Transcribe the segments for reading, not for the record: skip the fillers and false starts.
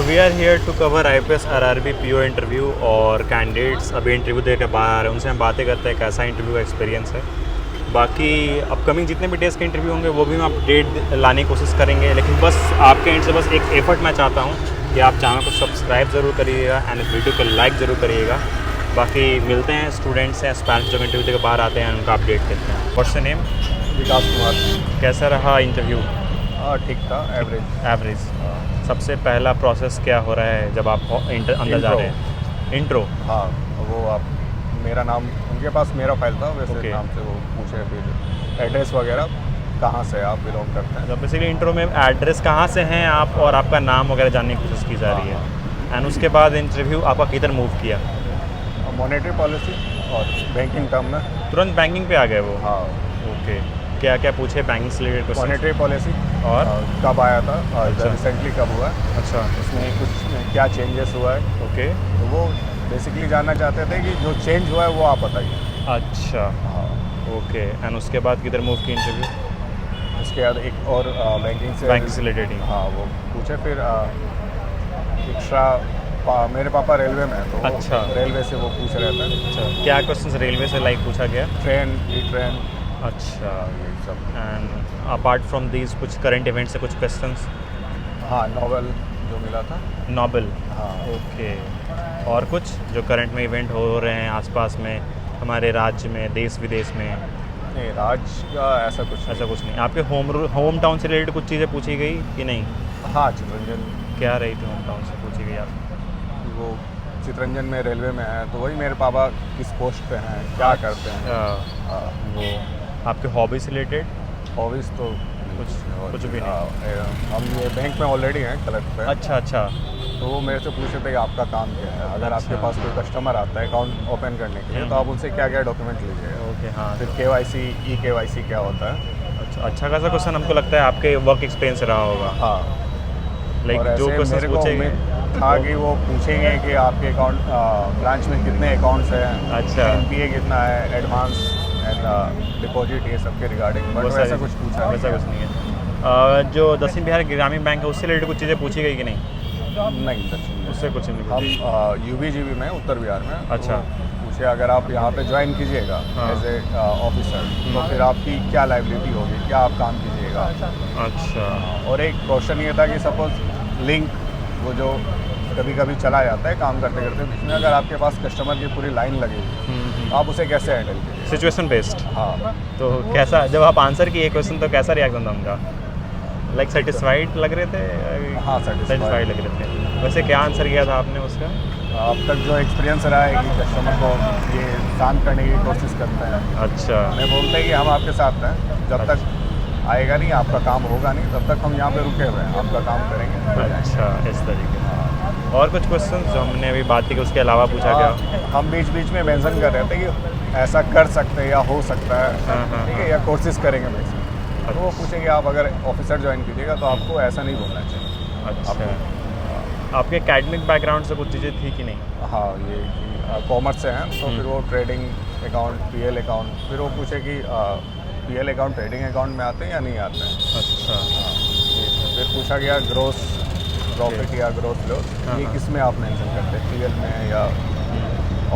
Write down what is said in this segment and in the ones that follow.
We are here to cover IPS RRB PO interview और candidates अभी interview दे के बाहर आ रहे हैं, उनसे हम बातें करते हैं कैसा इंटरव्यू का एक्सपीरियंस है। बाकी अपकमिंग जितने भी डेज के इंटरव्यू होंगे वो भी हम अपडेट लाने की कोशिश करेंगे, लेकिन बस आपके एंड से बस एक एफर्ट मैं चाहता हूँ कि आप चैनल को सब्सक्राइब ज़रूर करिएगा एंड इस वीडियो को लाइक ज़रूर करिएगा। बाकी मिलते हैं स्टूडेंट्स हैं एस्पायरेंट्स जो इंटरव्यू दे के बाहर आते हैं, उनका अपडेट करते हैं। What's your name? Vikas Kumar. कैसा रहा इंटरव्यू? ठीक था, एवरेज। सबसे पहला प्रोसेस क्या हो रहा है जब आप अंदर जा रहे हैं? इंट्रो। हाँ, वो आप मेरा नाम उनके पास मेरा फाइल था, वैसे Okay. नाम से वो पूछे, फिर एड्रेस वगैरह कहाँ से आप बिलोंग करते हैं। तो बेसिकली इंट्रो में एड्रेस कहाँ से हैं आप और आपका नाम वगैरह जानने की कोशिश की जा रही है। एंड उसके बाद इंटरव्यू आपका किधर मूव किया? मॉनेटरी पॉलिसी और बैंकिंग टर्म में। तुरंत बैंकिंग पे आ गए वो? हाँ, ओके। क्या क्या पूछे बैंकिंग से रिलेटेड क्वेश्चन? मॉनेटरी पॉलिसी और कब आया था और अच्छा। रिसेंटली कब हुआ है, अच्छा। उसमें कुछ क्या चेंजेस हुआ है, ओके। तो वो बेसिकली जानना चाहते थे कि जो चेंज हुआ है वो आप बताइए। अच्छा। हाँ, ओके। एंड उसके बाद किधर मूव की इंटरव्यू? उसके बाद एक और बैंकिंग से रिलेटेड ही? हाँ, वो पूछे। फिर एक्स्ट्रा मेरे पापा रेलवे में हैं, तो अच्छा। रेलवे से वो पूछ रहे थे। अच्छा, क्या क्वेश्चन रेलवे से लाइक पूछा गया? ट्रेन, ई ट्रेन, अच्छा। ये सब। एंड अपार्ट फ्रॉम दीज कुछ करंट इवेंट से कुछ क्वेश्चंस? हाँ, नोवेल जो मिला था। नोबेल। हाँ, ओके। और कुछ जो करंट में इवेंट हो रहे हैं आसपास में, हमारे राज्य में, देश विदेश में? नहीं, राज्य का ऐसा कुछ नहीं। आपके होम टाउन से रिलेटेड कुछ चीज़ें पूछी गई कि नहीं? हाँ, चितरंजन। क्या रही थी होम टाउन से पूछी गई आप? वो चितरंजन में रेलवे में है, तो वही मेरे पापा किस पोस्ट पे हैं, क्या करते हैं। वो आपके हॉबीज रिलेटेड? हॉबीज़ तो कुछ भी नहीं। हम ये बैंक में ऑलरेडी हैं, क्लर्क पे। अच्छा अच्छा। तो वो मेरे से पूछे थे कि आपका काम क्या है, अगर आपके अच्छा। पास कोई कस्टमर आता है अकाउंट ओपन करने के लिए, तो आप उनसे क्या क्या डॉक्यूमेंट लीजिएगा। ओके। हाँ। फिर KYC, E-KYC क्या होता है। अच्छा खासा क्वेश्चन हमको लगता है आपके वर्क एक्सपीरियंस रहा होगा। हाँ, लाइक और जो ऐसे क्वेश्चन मेरे को पूछे उम्मीद गए। था कि वो पूछेंगे कि आपके अकाउंट ब्रांच में कितने अकाउंट्स हैं, अच्छा। NPA कितना है, एडवांस एंड डिपॉजिट, ये सब के रिगार्डिंग। बट वैसा कुछ पूछा वैसा कुछ नहीं है। जो दक्षिण बिहार ग्रामीण बैंक है उससे रिलेटेड कुछ चीज़ें पूछी गई कि नहीं? नहीं, दक्षिण उससे कुछ नहीं हम पूछी? UBGB में, उत्तर बिहार में। अच्छा। तो पूछे अगर आप यहाँ पे ज्वाइन कीजिएगा हाँ। एज ए ऑफिसर, तो फिर आपकी क्या लाइबिलिटी होगी, क्या आप काम कीजिएगा। अच्छा। और एक क्वेश्चन ये था कि सपोज लिंक वो जो कभी कभी चला जाता है काम करते करते, उसमें अगर आपके पास कस्टमर की पूरी लाइन लगी तो आप उसे कैसे हैंडल कीजिए। Situation based. हाँ, तो कैसा जब आप आंसर किए क्वेश्चन तो कैसा रिएक्शन था उनका? लाइक सेटिस्फाइड लग रहे थे? हाँ, सेटिस्फाइड लग रहे थे। वैसे क्या आंसर किया था आपने उसका? अब तक जो एक्सपीरियंस रहा है कि कस्टमर को ये शांत करने की कोशिश करते हैं। अच्छा। हमें बोलते हैं कि हम आपके साथ हैं, जब तक आएगा नहीं, आपका काम होगा नहीं, तब तक हम यहाँ पे रुके हुए हैं, आपका काम करेंगे। अच्छा, इस तरीके से। और कुछ क्वेश्चन जो हमने अभी बात की उसके अलावा पूछा गया? हम बीच बीच में मेंशन कर रहे थे कि ऐसा कर सकते हैं या हो सकता है, हाँ, ठीक है, या कोशिश करेंगे मैक्सिमम। तो वो पूछेंगे आप अगर ऑफिसर ज्वाइन कीजिएगा तो आपको ऐसा नहीं बोलना चाहिए। अच्छा। आपके एकेडमिक बैकग्राउंड से कुछ चीज़ें थी कि नहीं? हाँ, ये कॉमर्स से हैं, तो फिर वो ट्रेडिंग अकाउंट, PL अकाउंट, फिर वो पूछे कि PL अकाउंट ट्रेडिंग अकाउंट में आते हैं या नहीं आते हैं। अच्छा। फिर पूछा गया ग्रोस प्रॉफिट या ग्रोस लॉस, हाँ, ये हाँ। किस में आप मेंशन करते हैं, PL में या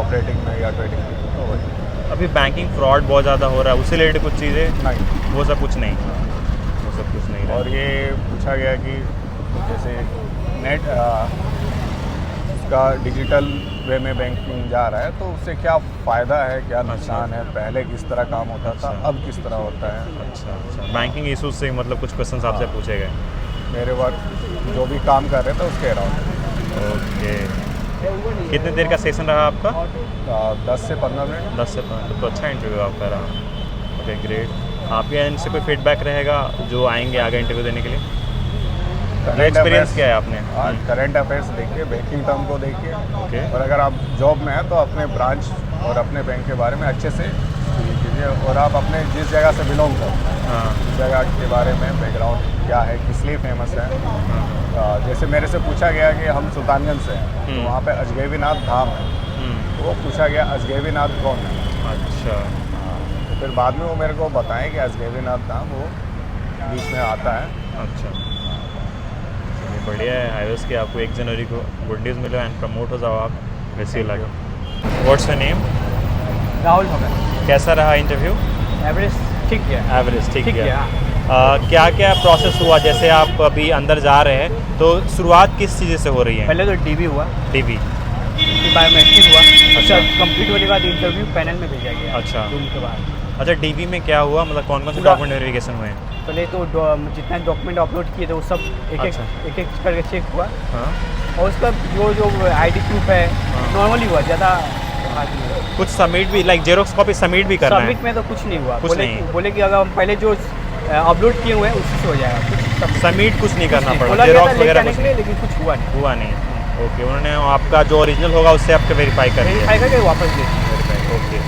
ऑपरेटिंग में या ट्रेडिंग में। तो वही अभी बैंकिंग फ्रॉड बहुत ज़्यादा हो रहा है, उससे रिलेटेड कुछ चीज़ें? नहीं, वो सब कुछ नहीं। वो सब कुछ नहीं रहा। और ये पूछा गया कि जैसे नेट उसका डिजिटल वे में बैंकिंग जा रहा है, तो उससे क्या फ़ायदा है, क्या नुकसान है, पहले किस तरह काम होता था, अच्छा। अब किस तरह होता है। अच्छा। बैंकिंग इशूज़ से मतलब कुछ क्वेश्चन आपसे पूछे गए? मेरे वर्क जो भी काम कर रहे थे उसके अराउंड। ओके। कितने देर का सेशन रहा आपका? 10 से 15 मिनट। 10 से 15। तो अच्छा इंटरव्यू आपका रहा। Okay, great. आपके एंड से कोई फीडबैक रहेगा जो आएंगे आगे इंटरव्यू देने के लिए? एक्सपीरियंस क्या है आपने? करंट अफेयर्स देखिए, बैंकिंग टर्म को देखिए। ओके। और अगर आप जॉब में हैं तो अपने ब्रांच और अपने बैंक के बारे में अच्छे से कीजिए, और आप अपने जिस जगह से बिलोंग करते हैं हाँ। उस जगह के बारे में बैकग्राउंड क्या है, किस लिए फेमस है। जैसे मेरे से पूछा गया कि हम सुल्तानगंज से हैं, तो वहाँ पे अजगैबीनाथ धाम है, तो वो पूछा गया अजगैबीनाथ कौन है। अच्छा। तो फिर बाद में वो मेरे को बताएं कि अजगैबीनाथ धाम वो बीच में आता है। अच्छा। बढ़िया है। आई विश कि आपको 1 जनवरी को गुड न्यूज़ मिले एंड प्रमोट हो जाओ आप। वैसे ही लगे। What's your name? Rahul Bhagat. कैसा रहा इंटरव्यू? एवरेज ठीक गया। एवरेज ठीक ठीक गया। गया। क्या क्या प्रोसेस हुआ? जैसे आप अभी अंदर जा रहे हैं तो शुरुआत किस चीज़ से हो रही है? पहले तो डीबी हुआ, डीबी। बायोमेट्रिक हुआ। अच्छा। कंप्लीट होने के बाद इंटरव्यू पैनल में भेजा गया। अच्छा। रूम के बाद अच्छा, डीबी में क्या हुआ? मतलब कौन कौन से पूरा- डॉक्यूमेंट वेरिफिकेशन हुए हैं? पहले तो जितना डॉक्यूमेंट अपलोड किए थे वो सब अच्छा। एक करके चेक हुआ। हाँ। और उसका जो आईडी प्रूफ है हाँ। नॉर्मली हुआ, ज़्यादा हार्ड नहीं हुआ। कुछ सबमिट भी, लाइक जेरोक्स कॉपी सबमिट भी करना सबमिट है? में तो कुछ नहीं हुआ। कुछ नहीं। बोले कि अगर हम पहले जो अपलोड किए हुए हैं उसी से हो जाएगा। कुछ सबमिट कुछ नहीं करना पड़ा? बोला गया था जेरोक्स लेके वगैरह आने कुछ के लिए, लेकिन कुछ हुआ नहीं। हुआ नहीं? ओके, उन्होंने आपका जो ओरिजिनल होगा उससे आपके वेरीफाई कर दिया? वेरीफाई करके वापस दे दिया। ओके।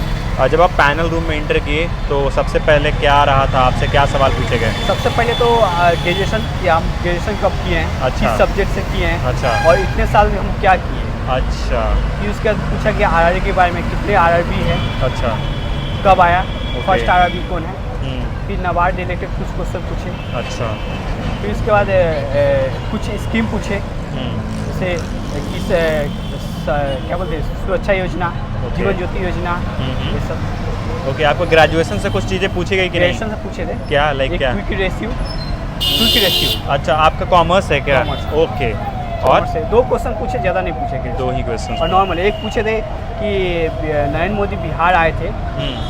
जब आप पैनल रूम में एंटर किए तो सबसे पहले क्या रहा था? आपसे क्या सवाल पूछे गए? सबसे पहले तो ग्रेजुएशन किया, हम ग्रेजुएशन कब किए हैं, अच्छा। किस सब्जेक्ट से किए हैं, अच्छा। और इतने साल में हम क्या किए। अच्छा। फिर उसके बाद पूछा गया आरआरबी के बारे में, कितने आरआरबी है, अच्छा। कब आया, ओके। फर्स्ट आरआरबी कौन है। हम्म, फिर नाबार्ड रिलेटेड कुछ क्वेश्चन पूछे। अच्छा। फिर उसके बाद कुछ स्कीम पूछे, हम्म, जैसे किस क्या बोलते हैं, सुरक्षा योजना, ओके। जीवन ज्योति योजना, हम्म। ये सब ओके, आपको ग्रेजुएशन से कुछ चीज़ें पूछी गई कि नहीं? ग्रेजुएशन से पूछे थे। क्या, लाइक एक क्या? Quick ratio. अच्छा, आपका कॉमर्स है क्या? कॉमर्स। ओके। और से 2 क्वेश्चन पूछे, ज़्यादा नहीं पूछे गए। 2 ही क्वेश्चन? और नॉर्मल एक पूछे थे कि नरेंद्र मोदी बिहार आए थे,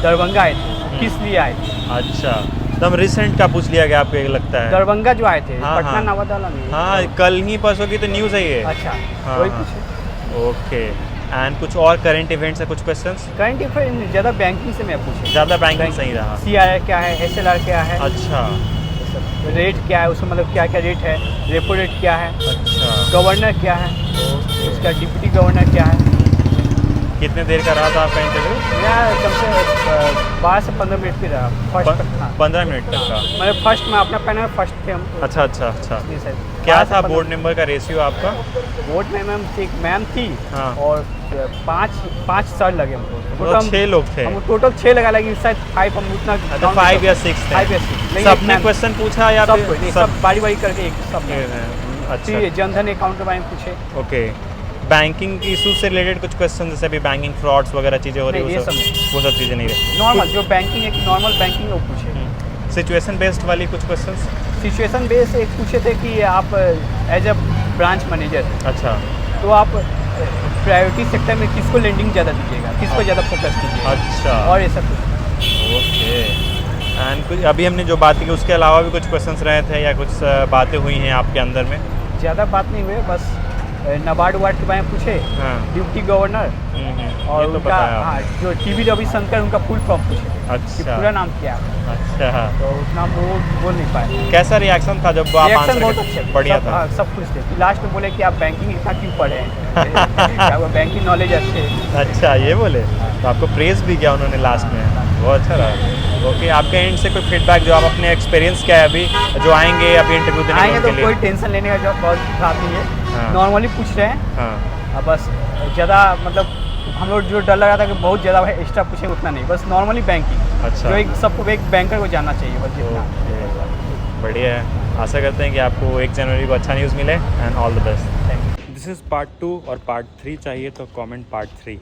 दरभंगा आए थे, किस लिए आए थे। अच्छा, एकदम रिसेंट का पूछ लिया गया आपको, ये लगता है? दरभंगा जो आए थे, हाँ, पटना हाँ। नवादा वाला नहीं। हाँ, कल ही परसों की तो न्यूज़ है ये। अच्छा, हाँ, वही हाँ। पूछे। ओके। एंड कुछ और करंट इवेंट्स है, कुछ क्वेश्चंस? करंट अफेयर ज़्यादा बैंकिंग से मैं पूछे। ज़्यादा बैंकिंग सही रहा? CRR क्या है, SLR क्या है, अच्छा। रेट क्या है, उसमें मतलब क्या क्या रेट है, रेपो रेट क्या है, अच्छा। गवर्नर क्या है, ओके। उसका डिप्टी गवर्नर क्या है। कितने देर का रहा था आपका इंटरव्यू? मेरा कम से 12 से 15 मिनट की रहा। फर्स्ट हाँ। 15 मिनट तक का? मतलब फर्स्ट में अपना पैनल फर्स्ट थे हम। अच्छा अच्छा अच्छा। जी सर। क्या था बोर्ड नंबर का रेशियो आपका? बोर्ड में मैम थी, हाँ। और 5 सर लगे हमको। मतलब 6 लोग थे? हम टोटल 6 लगा, लेकिन शायद 5 हम उतना अच्छा, 5 या 6 थे? 5 या 6। सबने क्वेश्चन पूछा या सब फिर सब बारी बारी करके एक सब ने। अच्छा। फिर जनधन अकाउंट के बारे में पूछे। ओके। बैंकिंग इशू से रिलेटेड कुछ क्वेश्चन, जैसे अभी बैंकिंग फ्रॉड्स वगैरह चीज़ें हो रही नहीं, है, ये सब नहीं। वो सब चीज़ें नहीं रही? नॉर्मल जो बैंकिंग है, नॉर्मल बैंकिंग वो पूछे। सिचुएशन बेस्ड वाली कुछ क्वेश्चंस? सिचुएशन बेस एक पूछे थे कि आप एज अ ब्रांच मैनेजर, अच्छा। तो आप प्रायोरिटी सेक्टर में किसको लेंडिंग ज़्यादा दीजिएगा, किसको ज़्यादा फोकस कीजिएगा। अच्छा। और ये सब कुछ। ओके। एंड कुछ अभी हमने जो बात की उसके अलावा भी कुछ क्वेश्चंस रहे थे या कुछ बातें हुई हैं आपके अंदर में? ज़्यादा बात नहीं हुई, बस नाबार्ड वार्ड के बारे में पूछे, हाँ। डिप्टी गवर्नर, और ये तो उनका पता है हाँ, आपको। जो टीवी रविशंकर, उनका फुल फॉर्म पूछे कि अच्छा। पूरा नाम क्या है। अच्छा। तो उतना हम वो बोल नहीं पाए। कैसा रिएक्शन था जब आप रिएक्शन आंसर बहुत कर- अच्छे थे। बढ़िया सब- था? हाँ, सब कुछ थे। लास्ट में बोले कि आप बैंकिंग इतना क्यों पढ़े हैं क्या वो बैंकिंग नॉलेज अच्छे है। अच्छा, ये बोले तो आपको प्रेज भी किया उन्होंने लास्ट में? बहुत अच्छा रहा। ओके, आपके एंड से कोई फीडबैक जो आप अपने एक्सपीरियंस क्या है अभी जो आएंगे अभी इंटरव्यू देने आएंगे तो के लिए? कोई टेंशन लेने का जो बहुत बात नहीं हाँ। है, नॉर्मली पूछ रहे हैं। हाँ। अब बस ज़्यादा मतलब हम लोग जो डर लग रहा था कि बहुत ज़्यादा एक्स्ट्रा पूछेंगे, उतना नहीं, बस नॉर्मली बैंकिंग। अच्छा। जो एक सबको एक बैंकर को जानना चाहिए बस जितना। ओके, बढ़िया है। आशा करते हैं कि आपको 1 जनवरी को अच्छा न्यूज़ मिले and all the best. Thank you. This is part 2 और पार्ट 3 चाहिए तो कमेंट पार्ट 3।